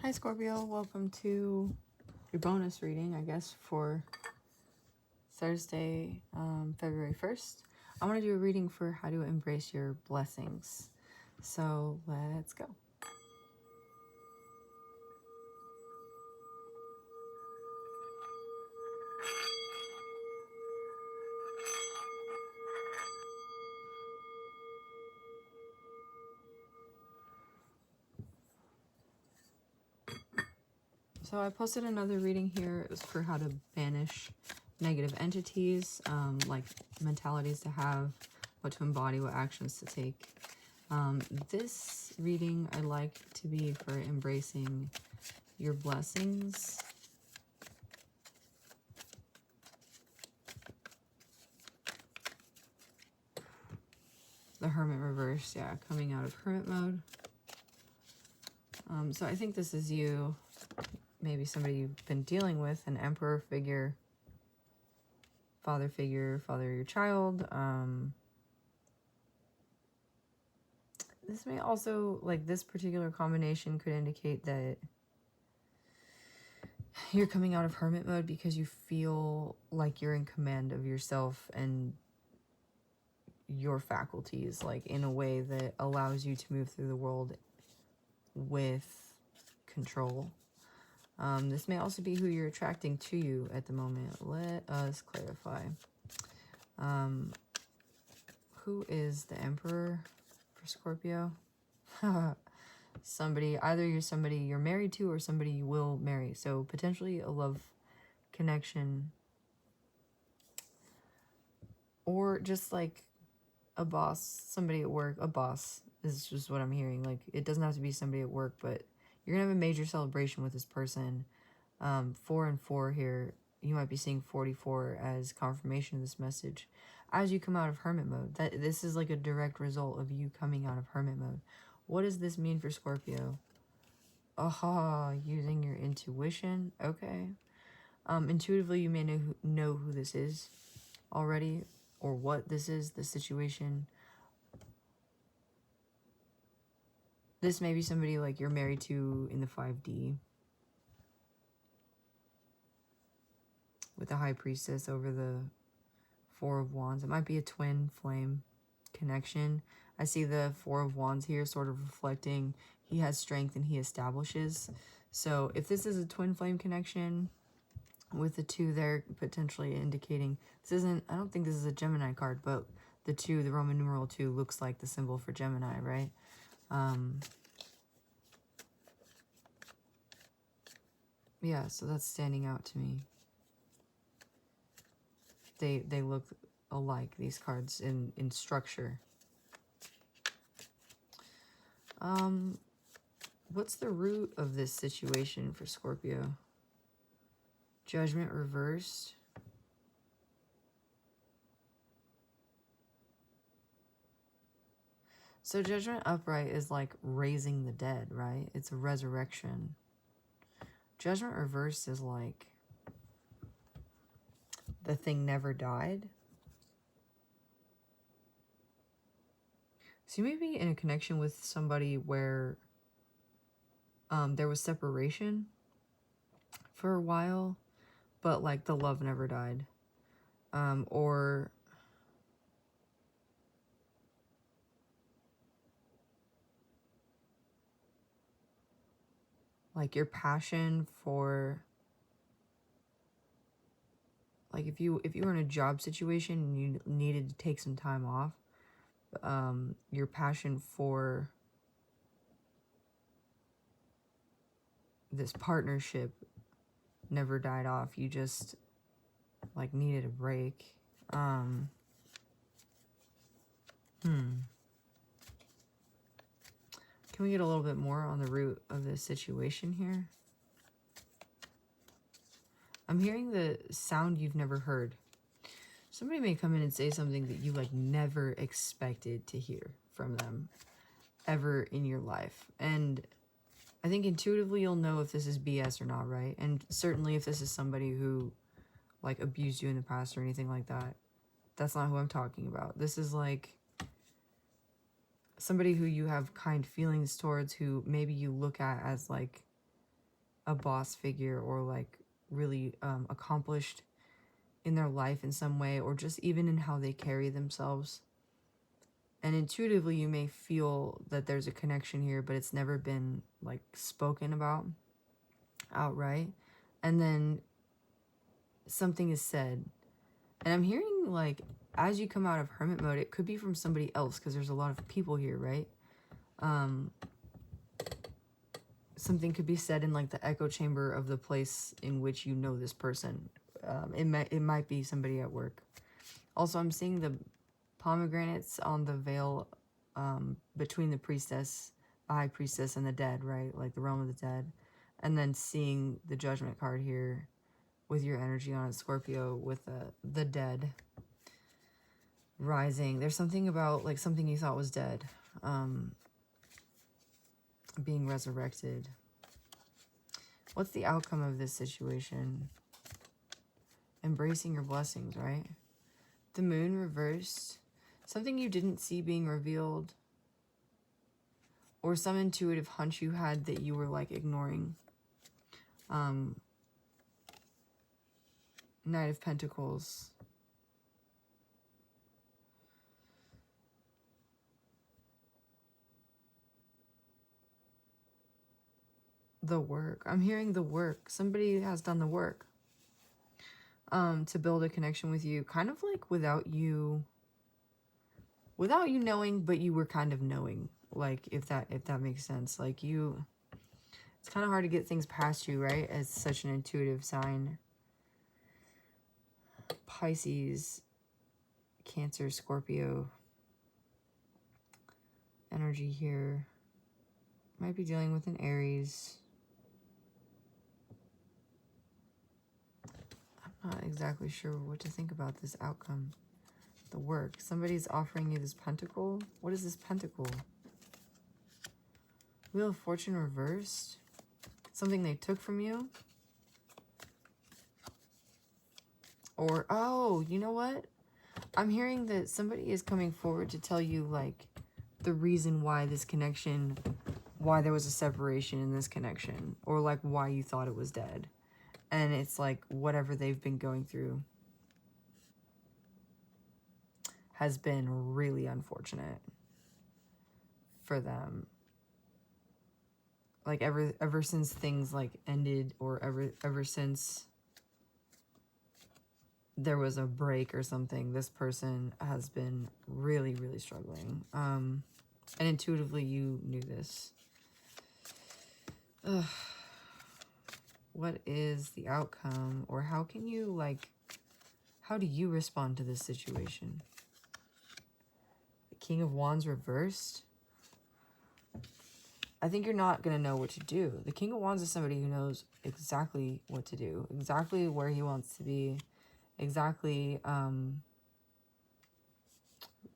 Hi Scorpio, welcome to your bonus reading, I guess, for Thursday, February 1st. I want to do a reading for how to embrace your blessings. So let's go. So I posted another reading here. It was for how to banish negative entities, like mentalities to have, what to embody, what actions to take. This reading I like to be for embracing your blessings. The Hermit reverse, yeah, coming out of Hermit mode. So I think this is you, maybe somebody you've been dealing with, an Emperor figure, father of your child. This may also, like, this particular combination could indicate that you're coming out of Hermit mode because you feel like you're in command of yourself and your faculties, like in a way that allows you to move through the world with control. This may also be who you're attracting to you at the moment. Let us clarify. Who is the Emperor for Scorpio? Somebody, either you're somebody you're married to or somebody you will marry. So potentially a love connection, or just like a boss, somebody at work. A boss is just what I'm hearing. Like, it doesn't have to be somebody at work, but you're gonna have a major celebration with this person. 4 and 4 here. You might be seeing 44 as confirmation of this message as you come out of Hermit mode. That this is like a direct result of you coming out of Hermit mode. What does this mean for Scorpio? Aha, using your intuition. Okay. Intuitively, you may know who this is already, or what this is, the situation. This may be somebody like you're married to in the 5D, with the High Priestess over the 4 of Wands. It might be a twin flame connection. I see the 4 of Wands here sort of reflecting he has strength and he establishes. So if this is a twin flame connection with the 2 there, potentially indicating this isn't, I don't think this is a Gemini card, but the 2, the Roman numeral 2, looks like the symbol for Gemini, right? Yeah, so that's standing out to me. They look alike, these cards, in structure. What's the root of this situation for Scorpio? Judgment reversed. So Judgment upright is like raising the dead, right? It's a resurrection. Judgment reversed is like the thing never died. So you may be in a connection with somebody where there was separation for a while, but like the love never died. Or like your passion for, like if you were in a job situation and you needed to take some time off, your passion for this partnership never died off. You just like needed a break. Can we get a little bit more on the root of this situation here? I'm hearing the sound you've never heard. Somebody may come in and say something that you like never expected to hear from them ever in your life. And I think intuitively you'll know if this is BS or not, right? And certainly if this is somebody who like abused you in the past or anything like that, that's not who I'm talking about. This is like somebody who you have kind feelings towards, who maybe you look at as like a boss figure, or like really accomplished in their life in some way, or just even in how they carry themselves. And intuitively you may feel that there's a connection here, but it's never been like spoken about outright. And then something is said, and I'm hearing like, as you come out of hermit mode, it could be from somebody else, because there's a lot of people here, right? Something could be said in like the echo chamber of the place in which you know this person. It might be somebody at work. Also, I'm seeing the pomegranates on the veil between the priestess, the high priestess, and the dead, right? Like the realm of the dead. And then seeing the judgment card here with your energy on it, Scorpio, with the dead rising. There's something about like something you thought was dead being resurrected. What's the outcome of this situation? Embracing your blessings, right? The moon reversed. Something you didn't see being revealed, or some intuitive hunch you had that you were like ignoring. Knight of Pentacles. The work. I'm hearing the work. Somebody has done the work to build a connection with you, kind of like without you knowing, but you were kind of knowing, like if that makes sense. Like it's kind of hard to get things past you, right? As such an intuitive sign. Pisces, Cancer, Scorpio energy here. Might be dealing with an Aries. I'm not exactly sure what to think about this outcome. The work. Somebody's offering you this pentacle. What is this pentacle? Wheel of Fortune reversed. Something they took from you. Or, oh, you know what? I'm hearing that somebody is coming forward to tell you, like, the reason why this connection, why there was a separation in this connection, or, like, why you thought it was dead. And it's, like, whatever they've been going through has been really unfortunate for them. Like, ever since things, like, ended, or ever since there was a break or something, this person has been really, really struggling. And intuitively you knew this. Ugh. What is the outcome? Or how can you, like, how do you respond to this situation? The King of Wands reversed. I think you're not going to know what to do. The King of Wands is somebody who knows exactly what to do, exactly where he wants to be, exactly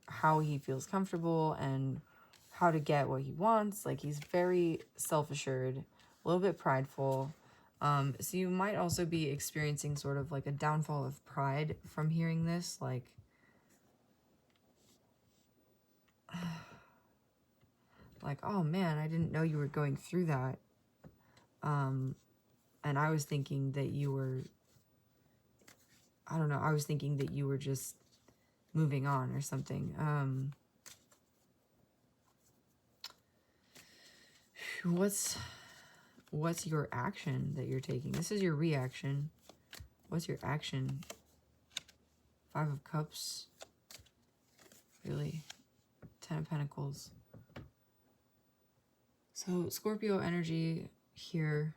how he feels comfortable and how to get what he wants. Like, he's very self-assured, a little bit prideful. So you might also be experiencing sort of like a downfall of pride from hearing this. Like, oh man, I didn't know you were going through that. And I was thinking that you were, I don't know, I was thinking that you were just moving on or something. What's your action that you're taking? This is your reaction. What's your action? 5 of Cups. Really? 10 of Pentacles. So Scorpio energy here.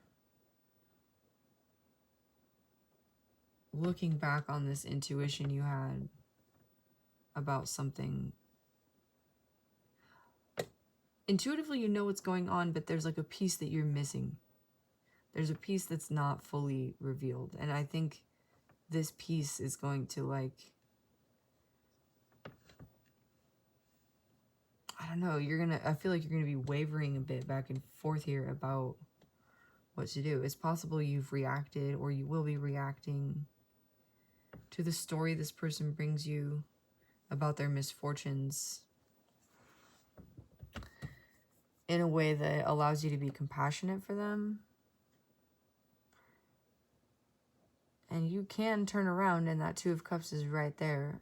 Looking back on this intuition you had about something. Intuitively you know what's going on, but there's like a piece that you're missing. There's a piece that's not fully revealed. And I think this piece is going to, like, I don't know, I feel like you're gonna be wavering a bit back and forth here about what to do. It's possible you've reacted, or you will be reacting to the story this person brings you about their misfortunes in a way that allows you to be compassionate for them. And you can turn around, and that Two of Cups is right there,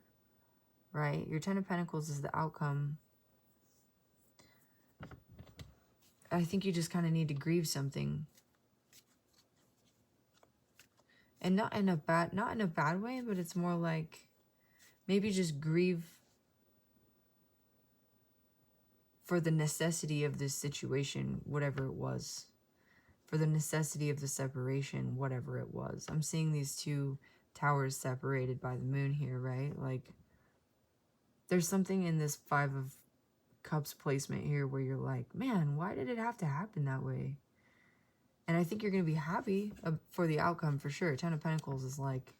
right? Your Ten of Pentacles is the outcome. I think you just kind of need to grieve something. And not in a bad way, but it's more like maybe just grieve for the necessity of this situation, whatever it was. For the necessity of the separation, whatever it was. I'm seeing these two towers separated by the moon here, right? Like, there's something in this Five of Cups placement here where you're like, man, why did it have to happen that way? And I think you're going to be happy for the outcome for sure. Ten of Pentacles is like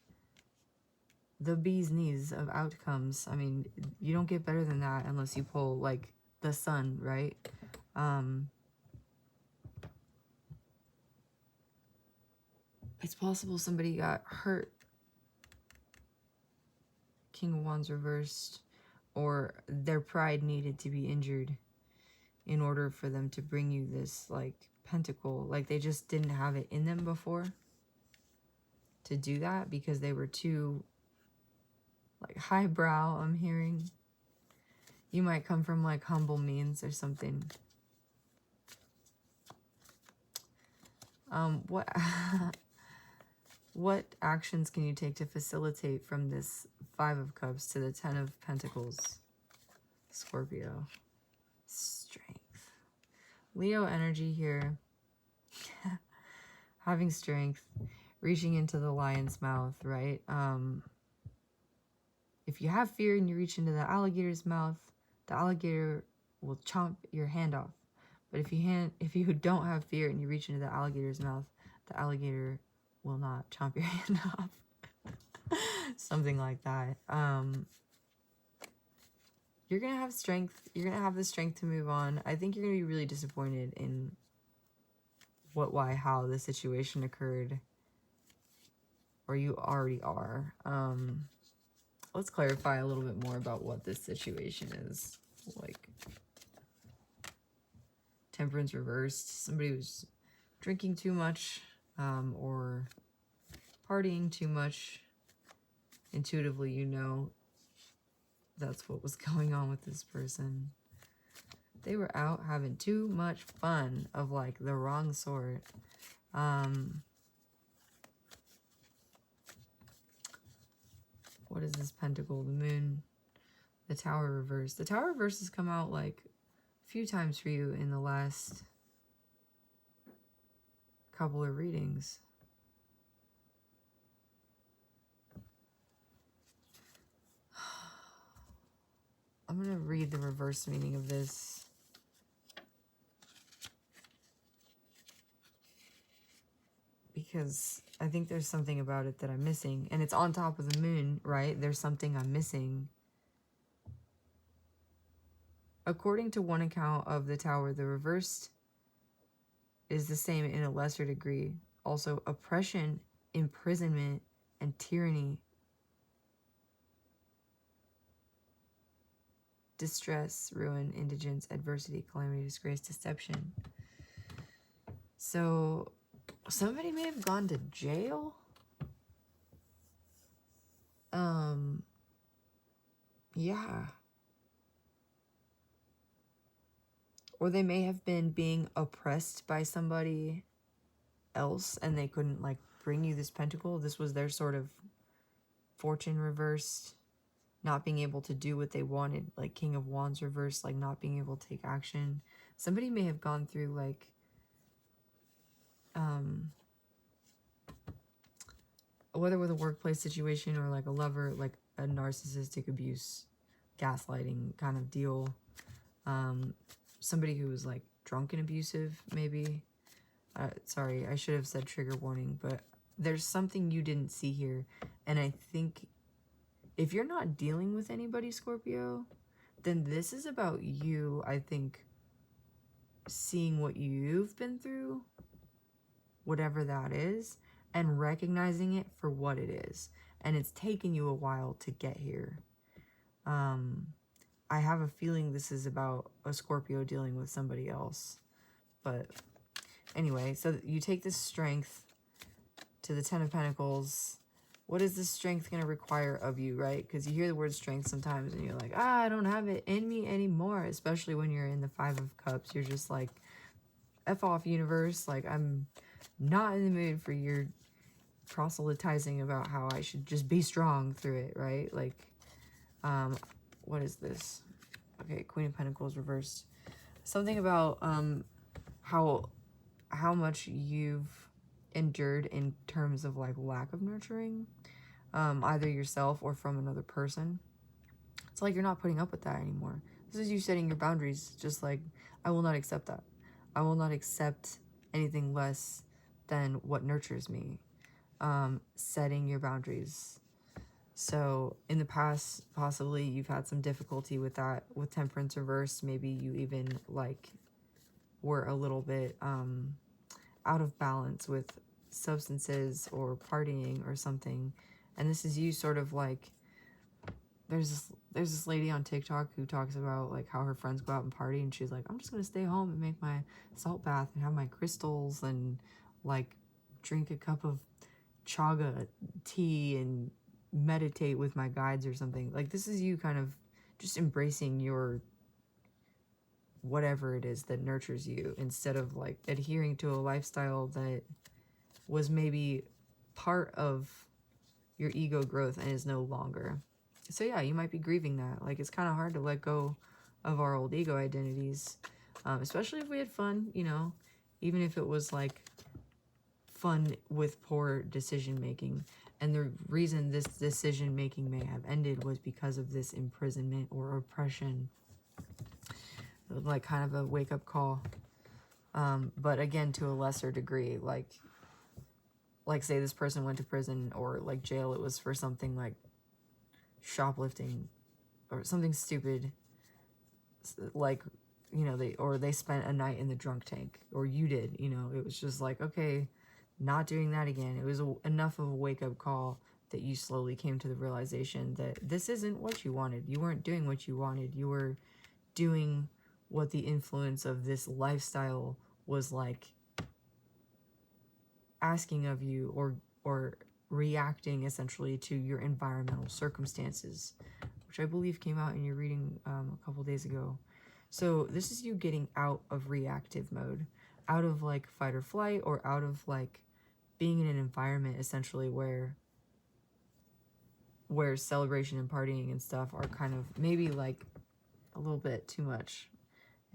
the bee's knees of outcomes. I mean, you don't get better than that unless you pull like the sun, right? It's possible somebody got hurt. King of Wands reversed. Or their pride needed to be injured in order for them to bring you this, like, pentacle. Like, they just didn't have it in them before to do that because they were too, like, highbrow, I'm hearing. You might come from, like, humble means or something. What actions can you take to facilitate from this Five of Cups to the Ten of Pentacles? Scorpio. Strength. Leo energy here. Having strength. Reaching into the lion's mouth, right? If you have fear and you reach into the alligator's mouth, the alligator will chomp your hand off. But if you don't have fear and you reach into the alligator's mouth, the alligator will not chomp your hand off. Something like that. You're going to have strength. You're going to have the strength to move on. I think you're going to be really disappointed in what, why, how the situation occurred. Or you already are. Let's clarify a little bit more about what this situation is. Like, Temperance reversed. Somebody was drinking too much or partying too much. Intuitively, you know that's what was going on with this person. They were out having too much fun of, like, the wrong sort. What is this pentacle? The moon. The tower reverse. The tower reverse has come out, like, a few times for you in the last couple of readings. I'm going to read the reverse meaning of this. Because I think there's something about it that I'm missing. And it's on top of the moon, right? There's something I'm missing. According to one account of the tower, the reversed is the same in a lesser degree. Also, oppression, imprisonment, and tyranny. Distress, ruin, indigence, adversity, calamity, disgrace, deception. So, somebody may have gone to jail. Yeah. Or they may have been being oppressed by somebody else and they couldn't, like, bring you this pentacle. This was their sort of fortune reversed. Not being able to do what they wanted, like King of Wands reversed, like not being able to take action. Somebody may have gone through, like, whether with a workplace situation or like a lover, like a narcissistic abuse, gaslighting kind of deal. Somebody who was, like, drunk and abusive, maybe. Sorry, I should have said trigger warning, but there's something you didn't see here. And I think if you're not dealing with anybody, Scorpio, then this is about you, I think, seeing what you've been through, whatever that is, and recognizing it for what it is. And it's taken you a while to get here. I have a feeling this is about a Scorpio dealing with somebody else. But anyway, so you take this strength to the Ten of Pentacles. What is this strength going to require of you, right? Because you hear the word strength sometimes and you're like, I don't have it in me anymore. Especially when you're in the Five of Cups. You're just like, F off, universe. Like, I'm not in the mood for your proselytizing about how I should just be strong through it, right? Like, what is this? Okay, Queen of Pentacles reversed. Something about how much you've endured in terms of like lack of nurturing, either yourself or from another person. It's like you're not putting up with that anymore. This is you setting your boundaries. Just like, I will not accept that. I will not accept anything less than what nurtures me. Setting your boundaries. So in the past, possibly you've had some difficulty with that, with Temperance reversed. Maybe you even like were a little bit out of balance with substances or partying or something. And this is you sort of like, there's this lady on TikTok who talks about like how her friends go out and party, and she's like, I'm just gonna stay home and make my salt bath and have my crystals and like drink a cup of chaga tea and meditate with my guides or something. Like, this is you kind of just embracing your whatever it is that nurtures you, instead of like adhering to a lifestyle that was maybe part of your ego growth and is no longer. So yeah, you might be grieving that. Like, it's kind of hard to let go of our old ego identities, especially if we had fun, you know, even if it was like fun with poor decision making. And the reason this decision making may have ended was because of this imprisonment or oppression. Like, kind of a wake up call. But again, to a lesser degree, like say this person went to prison or like jail, it was for something like shoplifting or something stupid, like, you know, they spent a night in the drunk tank, or you did, you know. It was just like, okay, not doing that again. It was enough of a wake-up call that you slowly came to the realization that this isn't what you wanted. You weren't doing what you wanted. You were doing what the influence of this lifestyle was like asking of you, or reacting essentially to your environmental circumstances, which I believe came out in your reading a couple days ago. So this is you getting out of reactive mode, out of like fight or flight, or out of like being in an environment essentially where celebration and partying and stuff are kind of maybe like a little bit too much,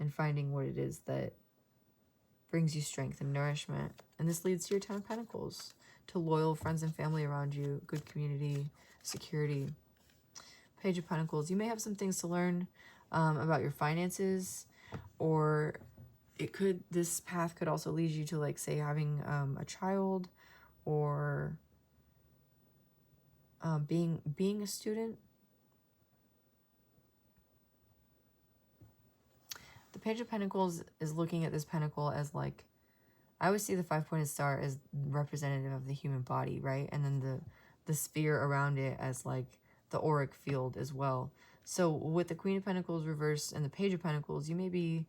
and finding what it is that brings you strength and nourishment. And this leads to your Ten of Pentacles, to loyal friends and family around you, good community, security. Page of Pentacles, you may have some things to learn about your finances, or this path could also lead you to, like, say, having a child, or being a student. The Page of Pentacles is looking at this pentacle as like, I always see the 5-pointed star as representative of the human body, right? And then the sphere around it as like the auric field as well. So with the Queen of Pentacles reversed and the Page of Pentacles, you may be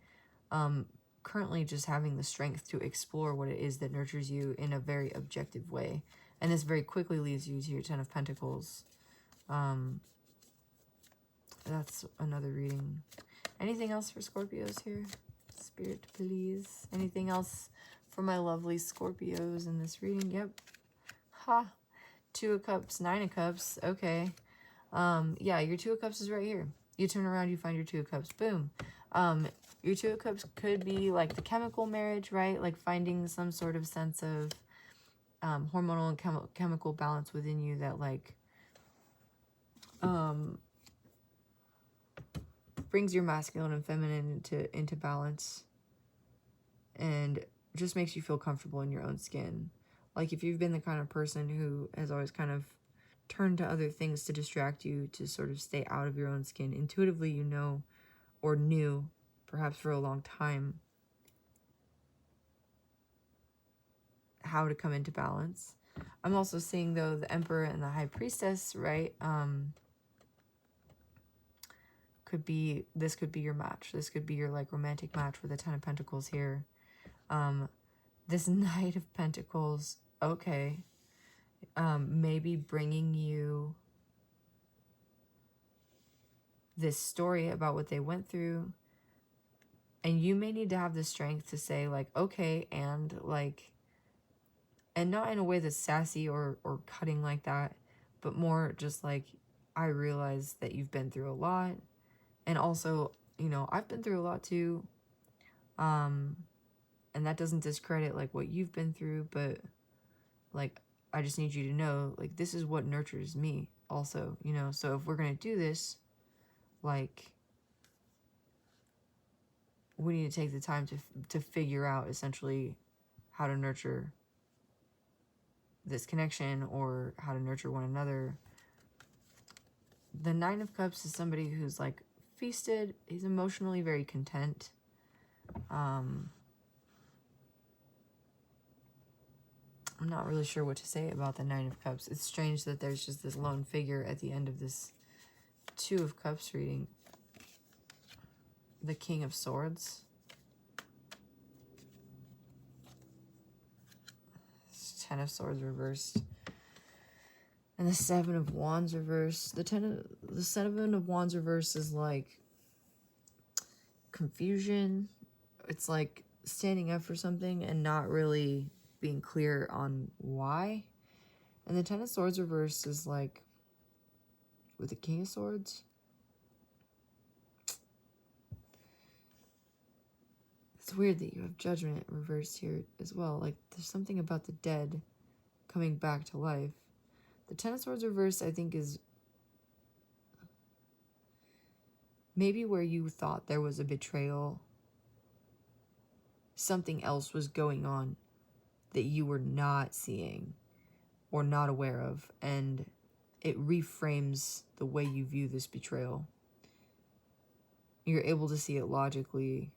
currently just having the strength to explore what it is that nurtures you in a very objective way. And this very quickly leads you to your Ten of Pentacles. That's another reading. Anything else for Scorpios here? Spirit, please. Anything else for my lovely Scorpios in this reading? Yep. Ha. 2 of Cups, 9 of Cups. Okay. Yeah, your 2 of Cups is right here. You turn around, you find your 2 of Cups. Boom. Your 2 of Cups could be like the chemical marriage, right? Like finding some sort of sense of hormonal and chemical balance within you that like brings your masculine and feminine into balance, and just makes you feel comfortable in your own skin. Like, if you've been the kind of person who has always kind of turned to other things to distract you, to sort of stay out of your own skin, intuitively you know, or knew, perhaps for a long time, how to come into balance. I'm also seeing, though, the Emperor and the High Priestess, right? This could be your match. This could be your like romantic match with the Ten of Pentacles here. This Knight of Pentacles, okay. maybe bringing you this story about what they went through, and you may need to have the strength to say like, okay, and like, and not in a way that's sassy or cutting like that, but more just like, I realize that you've been through a lot, and also, you know, I've been through a lot too, and that doesn't discredit like what you've been through, but like, I just need you to know, like, this is what nurtures me also, you know. So if we're gonna do this, like, we need to take the time to figure out essentially how to nurture this connection, or how to nurture one another. The Nine of Cups is somebody who's like feasted. He's emotionally very content. I'm not really sure what to say about the Nine of Cups. It's strange that there's just this lone figure at the end of this Two of Cups reading. The King of Swords. Ten of Swords reversed. And the Seven of Wands reversed. The Seven of Wands reversed is like confusion. It's like standing up for something and not really being clear on why. And the Ten of Swords reversed is like with the King of Swords. It's weird that you have Judgment reversed here as well. Like, there's something about the dead coming back to life. The Ten of Swords reversed, I think, is maybe where you thought there was a betrayal. Something else was going on that you were not seeing or not aware of, and it reframes the way you view this betrayal. You're able to see it logically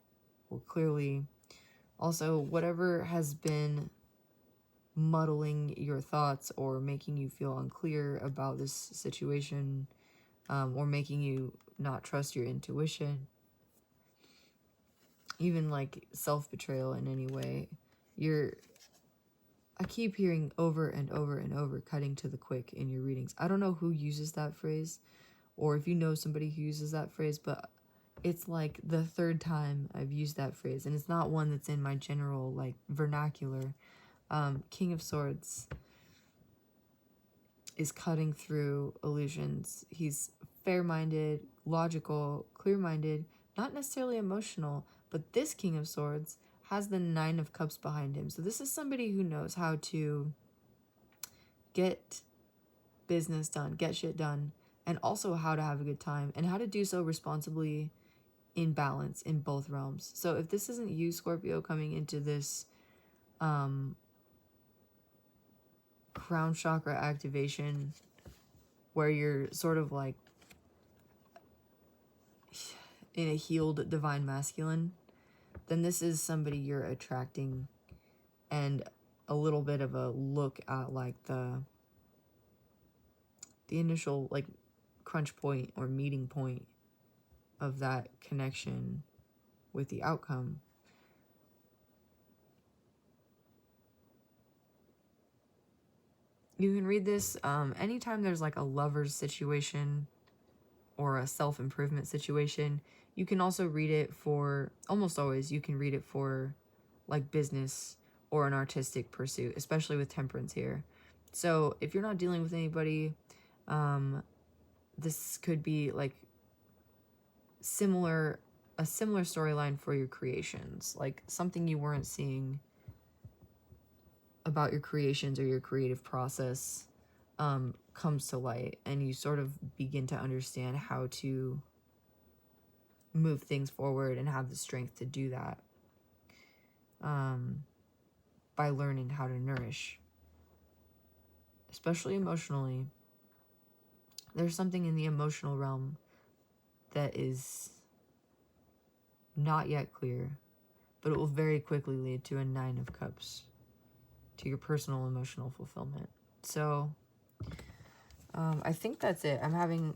or clearly. Also, whatever has been muddling your thoughts or making you feel unclear about this situation, or making you not trust your intuition, even like self-betrayal in any way, I keep hearing over and over and over cutting to the quick in your readings. I don't know who uses that phrase, or if you know somebody who uses that phrase, but it's like the third time I've used that phrase, and it's not one that's in my general like vernacular. King of Swords is cutting through illusions. He's fair-minded, logical, clear-minded, not necessarily emotional, but this King of Swords has the Nine of Cups behind him. So this is somebody who knows how to get business done, get shit done, and also how to have a good time, and how to do so responsibly, in balance, in both realms. So if this isn't you, Scorpio, coming into this crown chakra activation where you're sort of like in a healed divine masculine, then this is somebody you're attracting, and a little bit of a look at like the initial like crunch point or meeting point of that connection with the outcome. You can read this anytime there's like a lover's situation or a self-improvement situation. You can also read it for, almost always, you can read it for like business or an artistic pursuit, especially with Temperance here. So if you're not dealing with anybody, this could be like a similar storyline for your creations, like something you weren't seeing about your creations or your creative process comes to light, and you sort of begin to understand how to move things forward and have the strength to do that by learning how to nourish, especially emotionally. There's something in the emotional realm that is not yet clear, but it will very quickly lead to a Nine of Cups, to your personal emotional fulfillment. So I think that's it. I'm having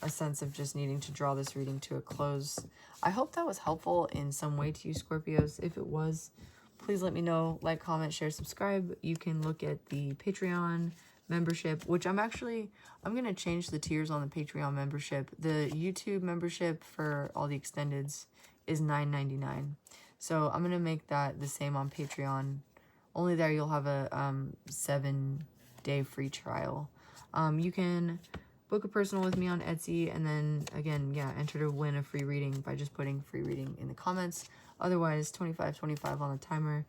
a sense of just needing to draw this reading to a close. I hope that was helpful in some way to you, Scorpios. If it was, please let me know. Like, comment, share, subscribe. You can look at the Patreon membership, which I'm going to change the tiers on the Patreon membership. The YouTube membership for all the extendeds is $9.99. So I'm going to make that the same on Patreon. Only there you'll have a 7-day free trial. You can book a personal with me on Etsy, and then again, yeah, enter to win a free reading by just putting free reading in the comments. Otherwise, 25 on the timer.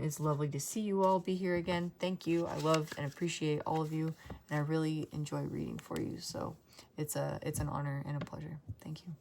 It's lovely to see you all be here again. Thank you. I love and appreciate all of you, and I really enjoy reading for you. So it's an honor and a pleasure. Thank you.